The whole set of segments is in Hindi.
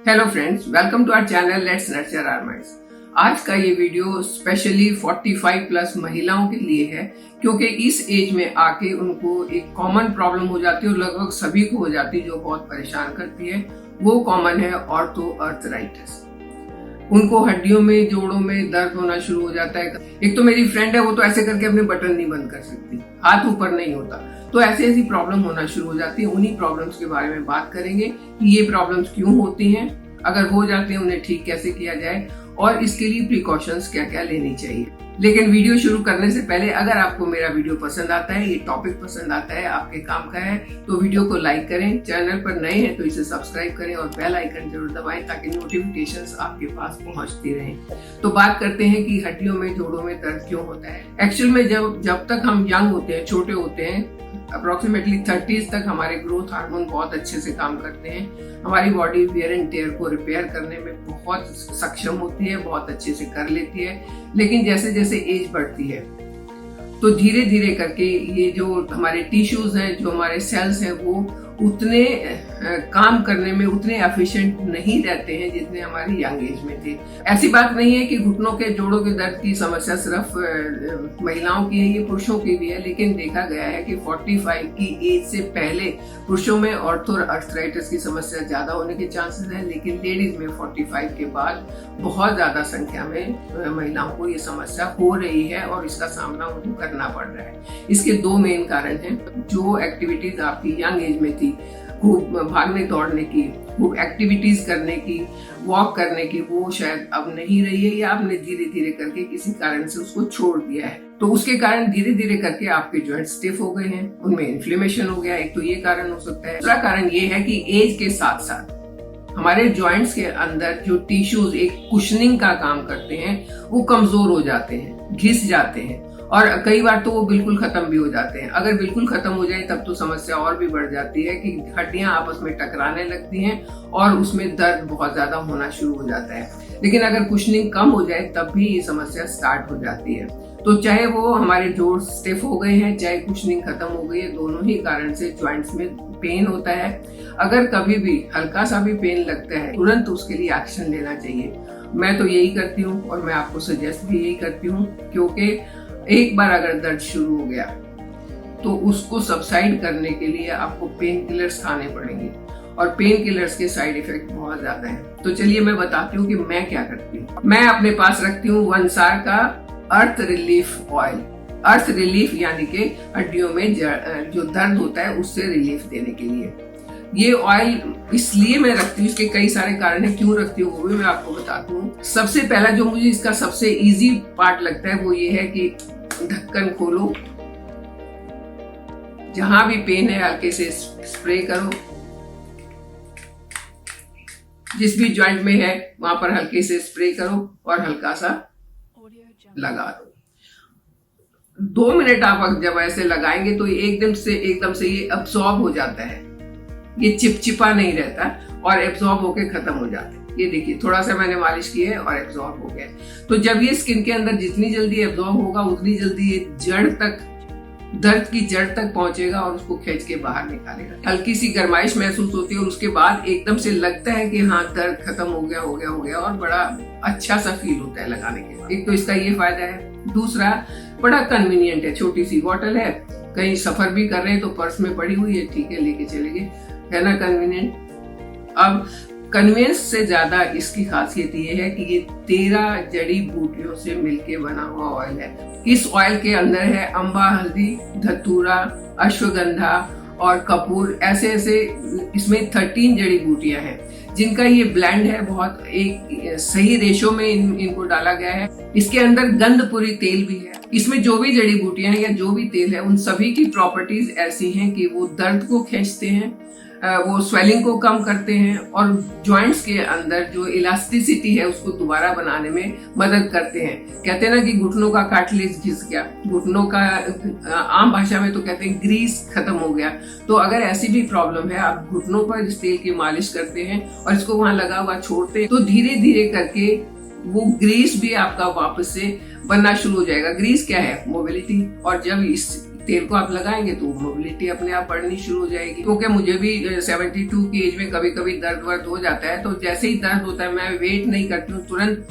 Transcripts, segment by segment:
Hello friends, welcome to our channel let's nurture our minds. आज का ये वीडियो स्पेशली 45 प्लस महिलाओं के लिए है, क्योंकि इस एज में आके उनको एक कॉमन प्रॉब्लम हो जाती है और लगभग सभी को हो जाती है जो बहुत परेशान करती है। वो कॉमन है ऑर्थोआर्थराइटिस। उनको हड्डियों में, जोड़ों में दर्द होना शुरू हो जाता है। एक तो मेरी फ्रेंड है, वो तो ऐसे करके अपने बटन नहीं बंद कर सकती, हाथ ऊपर नहीं होता। तो ऐसी प्रॉब्लम होना शुरू हो जाती है। उन्हीं प्रॉब्लम्स के बारे में बात करेंगे कि ये प्रॉब्लम्स क्यों होती हैं, अगर हो जाती हैं उन्हें ठीक कैसे किया जाए और इसके लिए प्रिकॉशंस क्या क्या लेनी चाहिए। लेकिन वीडियो शुरू करने से पहले अगर आपको मेरा वीडियो पसंद आता है, ये टॉपिक पसंद आता है, आपके काम का है, तो वीडियो को लाइक करें। चैनल पर नए हैं तो इसे सब्सक्राइब करें और बेल आइकन जरूर दबाएं ताकि नोटिफिकेशंस आपके पास पहुंचती रहें। तो बात करते हैं कि हड्डियों में, जोड़ों में दर्द क्यों होता है। एक्चुअल में जब तक हम यंग होते हैं, छोटे होते हैं, अप्रोक्सीमेटली 30s तक हमारे ग्रोथ हार्मोन बहुत अच्छे से काम करते हैं। हमारी बॉडी वियर एंड टेयर को रिपेयर करने में बहुत सक्षम होती है, बहुत अच्छे से कर लेती है। लेकिन जैसे जैसे एज बढ़ती है तो धीरे धीरे करके ये जो हमारे टिश्यूज हैं, जो हमारे सेल्स हैं, वो उतने काम करने में उतने एफिशिएंट नहीं रहते हैं जितने हमारे यंग एज में थे। ऐसी बात नहीं है कि घुटनों के, जोड़ों के दर्द की समस्या सिर्फ महिलाओं की है, ये पुरुषों की भी है। लेकिन देखा गया है कि 45 की एज से पहले पुरुषों में ऑर्थोआर्थराइटिस की समस्या ज्यादा होने के चांसेस हैं, लेकिन लेडीज में 45 के बाद बहुत ज्यादा संख्या में महिलाओं को ये समस्या हो रही है और इसका सामना उनको करना पड़ रहा है। इसके दो मेन कारण हैं। जो एक्टिविटीज आपकी यंग एज में थी, खूब भागने दौड़ने की, खूब एक्टिविटीज करने की, वॉक करने की, वो शायद अब नहीं रही है या आपने धीरे धीरे करके किसी कारण से उसको छोड़ दिया है। तो उसके कारण धीरे धीरे करके आपके जॉइंट स्टिफ हो गए हैं, उनमें इन्फ्लेमेशन हो गया। एक तो ये कारण हो सकता है। दूसरा कारण ये है कि एज के साथ साथ हमारे जॉइंट्स के अंदर जो टिश्यूज एक कुशनिंग का काम करते हैं वो कमजोर हो जाते हैं, घिस जाते हैं और कई बार तो वो बिल्कुल खत्म भी हो जाते हैं। अगर बिल्कुल खत्म हो जाए तब तो समस्या और भी बढ़ जाती है कि हड्डियां आपस में टकराने लगती हैं और उसमें दर्द बहुत ज्यादा होना शुरू हो जाता है। लेकिन अगर कुशनिंग कम हो जाए तब भी ये समस्या स्टार्ट हो जाती है। तो चाहे वो हमारे जोड़ स्टिफ हो गए हैं, चाहे कुशनिंग खत्म हो गई है, दोनों ही कारण से जॉइंट्स में पेन होता है। अगर कभी भी हल्का सा भी पेन लगता है, तुरंत उसके लिए एक्शन लेना चाहिए। मैं तो यही करती हूँ और मैं आपको सजेस्ट भी यही करती हूँ, क्योंकि एक बार अगर दर्द शुरू हो गया तो उसको सबसाइड करने के लिए आपको पेन किलर्स खाने पड़ेंगे और पेन किलर्स के साइड इफेक्ट बहुत ज्यादा है। तो चलिए मैं बताती हूँ कि मैं क्या करती हूँ। मैं अपने पास रखती हूँ वनसार का अर्थ रिलीफ ऑयल। अर्थ रिलीफ यानी कि हड्डियों में जो दर्द होता है उससे रिलीफ देने के लिए ये ऑयल इसलिए मैं रखती हूँ। इसके कई सारे कारण है क्यों रखती हूँ, वो भी मैं आपको बताती हूँ। सबसे पहला जो मुझे इसका सबसे इजी पार्ट लगता है वो ये है कि ढक्कन खोलो, जहां भी पेन है हल्के से स्प्रे करो, जिस भी जॉइंट में है वहां पर हल्के से स्प्रे करो और हल्का सा लगा दो। 2 मिनट आप जब ऐसे लगाएंगे तो एकदम से ये अब्सॉर्ब हो जाता है, ये चिपचिपा नहीं रहता और एब्जॉर्ब होके खत्म हो जाता है। ये देखिए, थोड़ा सा मैंने मालिश की है और एब्जॉर्ब हो गया। तो जब ये स्किन के अंदर जितनी जल्दी एब्जॉर्ब होगा उतनी जल्दी ये जड़ तक, दर्द की जड़ तक पहुंचेगा और उसको खींच के बाहर निकालेगा। हल्की सी गर्माइश महसूस होती है और उसके बाद एकदम से लगता है कि हाँ, दर्द खत्म हो गया और बड़ा अच्छा सा फील होता है लगाने के बाद। एक तो इसका ये फायदा है। दूसरा, बड़ा कन्वीनियंट है, छोटी सी बॉटल है, कहीं सफर भी कर रहे हैं तो पर्स में पड़ी हुई है, ठीक है, लेके चले गए, है ना कन्वीनियंट। अब कन्वेंस से ज्यादा इसकी खासियत ये है कि ये 13 जड़ी बूटियों से मिलके बना हुआ ऑयल है। इस ऑयल के अंदर है अम्बा, हल्दी, धतूरा, अश्वगंधा और कपूर। ऐसे इसमें 13 जड़ी बूटियां हैं जिनका ये ब्लेंड है। बहुत एक सही रेशो में इनको डाला गया है। इसके अंदर गंधपुरी तेल भी है। इसमें जो भी जड़ी बूटियां हैं या जो भी तेल है, उन सभी की प्रॉपर्टीज ऐसी हैं कि वो दर्द को खींचते हैं, वो स्वेलिंग को कम करते हैं और जॉइंट्स के अंदर जो इलास्टिसिटी है उसको दोबारा बनाने में मदद करते हैं। कहते हैं ना कि घुटनों का कार्टिलेज घिस गया, घुटनों का आम भाषा में तो कहते हैं ग्रीस खत्म हो गया। तो अगर ऐसी भी प्रॉब्लम है, आप घुटनों पर इस तेल की मालिश करते हैं और इसको वहां लगा हुआ छोड़ते हैं, तो धीरे धीरे करके वो ग्रीस भी आपका वापस से बनना शुरू हो जाएगा। ग्रीस क्या है? मोबिलिटी। और जब इस तेल को आप लगाएंगे तो मोबिलिटी अपने आप बढ़नी शुरू हो जाएगी। क्योंकि मुझे भी 72 की एज में कभी कभी दर्द वर्द हो जाता है, तो जैसे ही दर्द होता है मैं वेट नहीं करती हूँ, तुरंत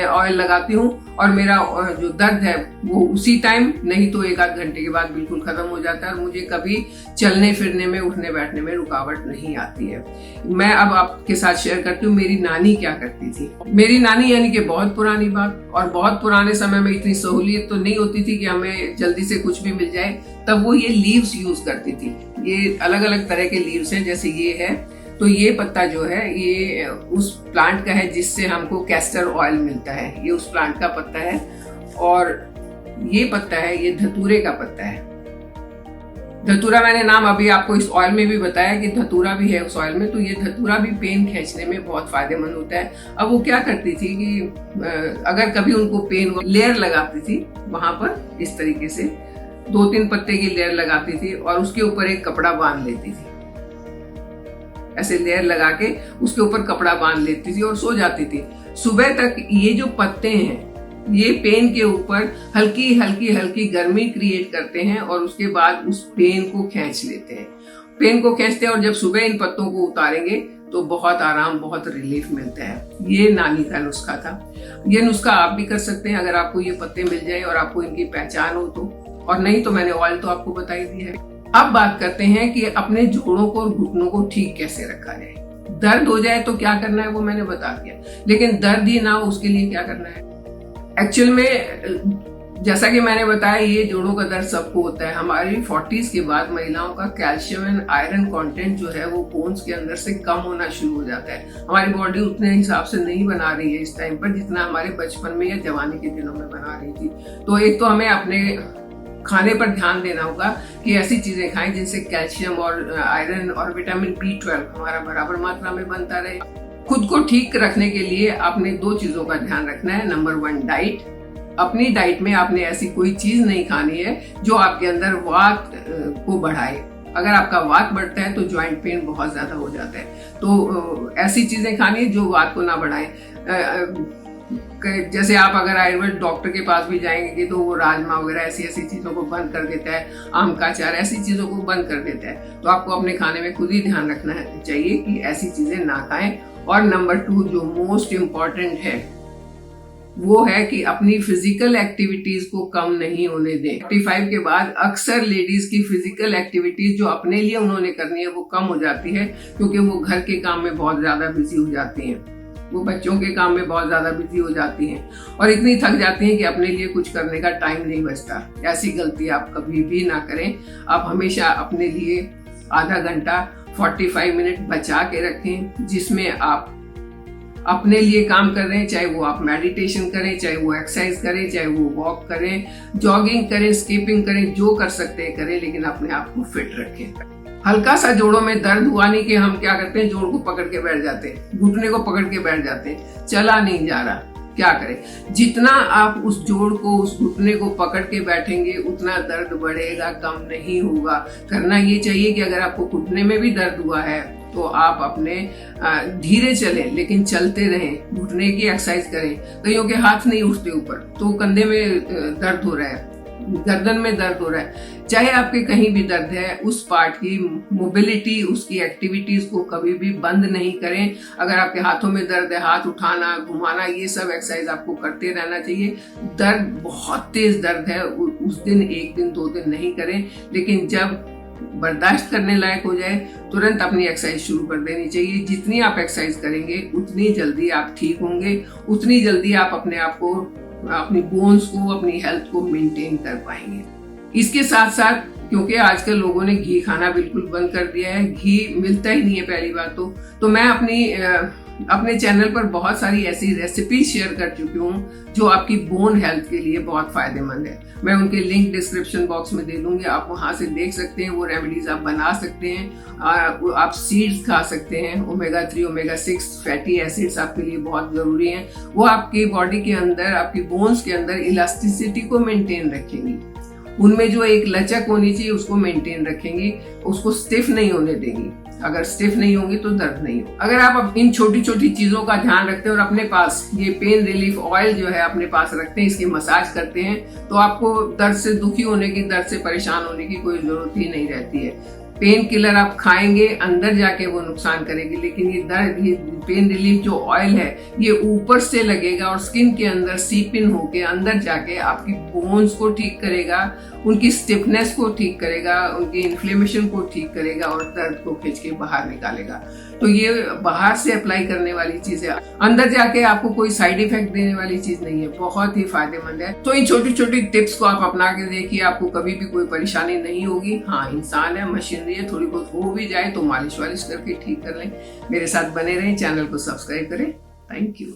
ऑयल लगाती हूँ और मेरा जो दर्द है वो उसी टाइम, नहीं तो 1-8 घंटे के बाद बिल्कुल खत्म हो जाता है और मुझे कभी चलने फिरने में, उठने बैठने में रुकावट नहीं आती है। मैं अब आपके साथ शेयर करती हूँ मेरी नानी क्या करती थी। मेरी नानी यानी कि बहुत पुरानी बात, और बहुत पुराने समय में इतनी सहूलियत तो नहीं होती थी कि हमें जल्दी से कुछ भी मिल जाए, तब वो ये लीव्स यूज करती थी। ये अलग अलग तरह के लीव्स हैं, जैसे ये है, तो ये पत्ता जो है ये उस प्लांट का है जिससे हमको कैस्टर ऑयल मिलता है, ये उस प्लांट का पत्ता है। और ये पत्ता है, ये धतूरे का पत्ता है। धतूरा मैंने नाम अभी आपको इस ऑयल में भी बताया कि धतूरा भी है उस ऑयल में, तो ये धतूरा भी पेन खींचने में बहुत फायदेमंद होता है। अब वो क्या करती थी कि अगर कभी उनको पेन हो, लेयर लगाती थी वहां पर, इस तरीके से 2-3 पत्ते की लेयर लगाती थी और उसके ऊपर एक कपड़ा बांध लेती थी। ऐसे लेयर लगा के उसके ऊपर कपड़ा बांध लेती थी और सो जाती थी। सुबह तक ये जो पत्ते हैं ये पेन के ऊपर हल्की हल्की हल्की गर्मी क्रिएट करते हैं और उसके बाद उस पेन को खींच लेते हैं। पेन को खींचते हैं और जब सुबह इन पत्तों को उतारेंगे तो बहुत आराम, बहुत रिलीफ मिलता है। ये नानी का नुस्खा था। ये नुस्खा आप भी कर सकते हैं अगर आपको ये पत्ते मिल जाए और आपको इनकी पहचान हो तो, और नहीं तो मैंने ऑयल तो आपको बता ही दिया है। अब बात करते हैं कि अपने जोड़ों को और घुटनों को ठीक कैसे रखा जाए। दर्द हो जाए तो क्या करना है वो मैंने बता दिया, लेकिन दर्द ही ना हो उसके लिए क्या करना है। एक्चुअल में जैसा कि मैंने बताया, ये जोड़ों का दर्द सबको होता है। हमारी 40s के बाद महिलाओं का कैल्शियम एंड आयरन कंटेंट जो है वो बोन्स के अंदर से कम होना शुरू हो जाता है। हमारी बॉडी उतने हिसाब से नहीं बना रही है इस टाइम पर जितना हमारे बचपन में या जवानी के दिनों में बना रही थी। तो एक तो हमें अपने खाने पर ध्यान देना होगा कि ऐसी चीजें खाएं जिनसे कैल्शियम और आयरन और विटामिन B12 हमारा बराबर मात्रा में बनता रहे। खुद को ठीक रखने के लिए आपने 2 चीजों का ध्यान रखना है। Number 1, diet. अपनी डाइट में आपने ऐसी कोई चीज नहीं खानी है जो आपके अंदर वात को बढ़ाए। अगर आपका वात बढ़ता है तो जॉइंट पेन बहुत ज्यादा हो जाता है, तो ऐसी चीजें खानी है जो वात को ना बढ़ाए। जैसे आप अगर आयुर्वेद डॉक्टर के पास भी जाएंगे तो वो राजमा वगैरह ऐसी ऐसी चीजों को बंद कर देता है, आम का अचार ऐसी चीजों को बंद कर देता है। तो आपको अपने खाने में खुद ही ध्यान रखना चाहिए कि ऐसी चीजें ना खाएं। और नंबर 2 जो मोस्ट इम्पॉर्टेंट है वो है कि अपनी फिजिकल एक्टिविटीज को कम नहीं होने दें। 45 के बाद अक्सर लेडीज की फिजिकल एक्टिविटीज जो अपने लिए उन्होंने करनी है वो कम हो जाती है, क्योंकि वो घर के काम में बहुत ज्यादा बिजी हो जाती हैं, वो बच्चों के काम में बहुत ज्यादा बिजी हो जाती हैं और इतनी थक जाती हैं कि अपने लिए कुछ करने का टाइम नहीं बचता। ऐसी गलती आप कभी भी ना करें। आप हमेशा अपने लिए आधा घंटा 45 मिनट बचा के रखें, जिसमें आप अपने लिए काम कर रहे हैं, चाहे वो आप मेडिटेशन करें, चाहे वो एक्सरसाइज करें, चाहे वो वॉक करें, जॉगिंग करें, स्कीपिंग करें, जो कर सकते हैं करें, लेकिन अपने आप को फिट रखें। हल्का सा जोड़ों में दर्द हुआ नहीं कि हम क्या करते हैं, जोड़ को पकड़ के बैठ जाते हैं, घुटने को पकड़ के बैठ जाते हैं, चला नहीं जा रहा, क्या करें। जितना आप उस जोड़ को, उस घुटने को पकड़ के बैठेंगे उतना दर्द बढ़ेगा, कम नहीं होगा। करना ये चाहिए कि अगर आपको घुटने में भी दर्द हुआ है तो आप अपने धीरे चलें, लेकिन चलते रहें, घुटने की एक्सरसाइज करें। कईयों के हाथ नहीं उठते ऊपर, तो कंधे में दर्द हो रहा है, गर्दन में दर्द हो रहा है, चाहे आपके कहीं भी दर्द है, उस पार्ट की मोबिलिटी, उसकी एक्टिविटीज को कभी भी बंद नहीं करें। अगर आपके हाथों में दर्द है, हाथ उठाना, घुमाना, ये सब एक्सरसाइज आपको करते रहना चाहिए। दर्द, बहुत तेज दर्द है, उस दिन 1 दिन 2 दिन नहीं करें, लेकिन जब बर्दाश्त करने लायक हो जाए तुरंत अपनी एक्सरसाइज शुरू कर देनी चाहिए। जितनी आप एक्सरसाइज करेंगे उतनी जल्दी आप ठीक होंगे, उतनी जल्दी आप अपने आप को, अपनी बोन्स को, अपनी हेल्थ को मेंटेन कर पाएंगे। इसके साथ साथ, क्योंकि आजकल लोगों ने घी खाना बिल्कुल बंद कर दिया है, घी मिलता ही नहीं है पहली बात तो मैं अपने चैनल पर बहुत सारी ऐसी रेसिपी शेयर कर चुकी हूँ जो आपकी बोन हेल्थ के लिए बहुत फायदेमंद है। मैं उनके लिंक डिस्क्रिप्शन बॉक्स में दे दूंगी, आप वहां से देख सकते हैं। वो रेमेडीज आप बना सकते हैं। आप सीड्स खा सकते हैं, ओमेगा 3, ओमेगा 6 फैटी एसिड्स आपके लिए बहुत जरूरी हैं। वो आपकी बॉडी के अंदर, आपकी बोन्स के अंदर इलास्टिसिटी को मेंटेन रखेंगी, उनमें जो एक लचक होनी चाहिए उसको मेंटेन रखेंगी, उसको स्टिफ नहीं होने देंगी। अगर स्टिफ नहीं होगी तो दर्द नहीं हो। अगर आप इन छोटी छोटी चीजों का ध्यान रखते हैं और अपने पास ये पेन रिलीफ ऑयल जो है अपने पास रखते हैं, इसकी मसाज करते हैं, तो आपको दर्द से दुखी होने की, दर्द से परेशान होने की कोई जरूरत ही नहीं रहती है। पेन किलर आप खाएंगे अंदर जाके वो नुकसान करेगी, लेकिन ये पेन रिलीफ जो ऑयल है ये ऊपर से लगेगा और स्किन के अंदर सीप इन होके अंदर जाके आपकी बोन्स को ठीक करेगा, उनकी स्टिफनेस को ठीक करेगा, उनकी इन्फ्लेमेशन को ठीक करेगा और दर्द को खींच के बाहर निकालेगा। तो ये बाहर से अप्लाई करने वाली चीज है, अंदर जाके आपको कोई साइड इफेक्ट देने वाली चीज नहीं है, बहुत ही फायदेमंद है। तो इन छोटी छोटी टिप्स को आप अपना के देखिए, आपको कभी भी कोई परेशानी नहीं होगी। हाँ, इंसान है, मशीनरी है, थोड़ी बहुत हो भी जाए तो मालिश वालिश करके ठीक कर लें। मेरे साथ बने रहें, चैनल को सब्सक्राइब करें। Thank you.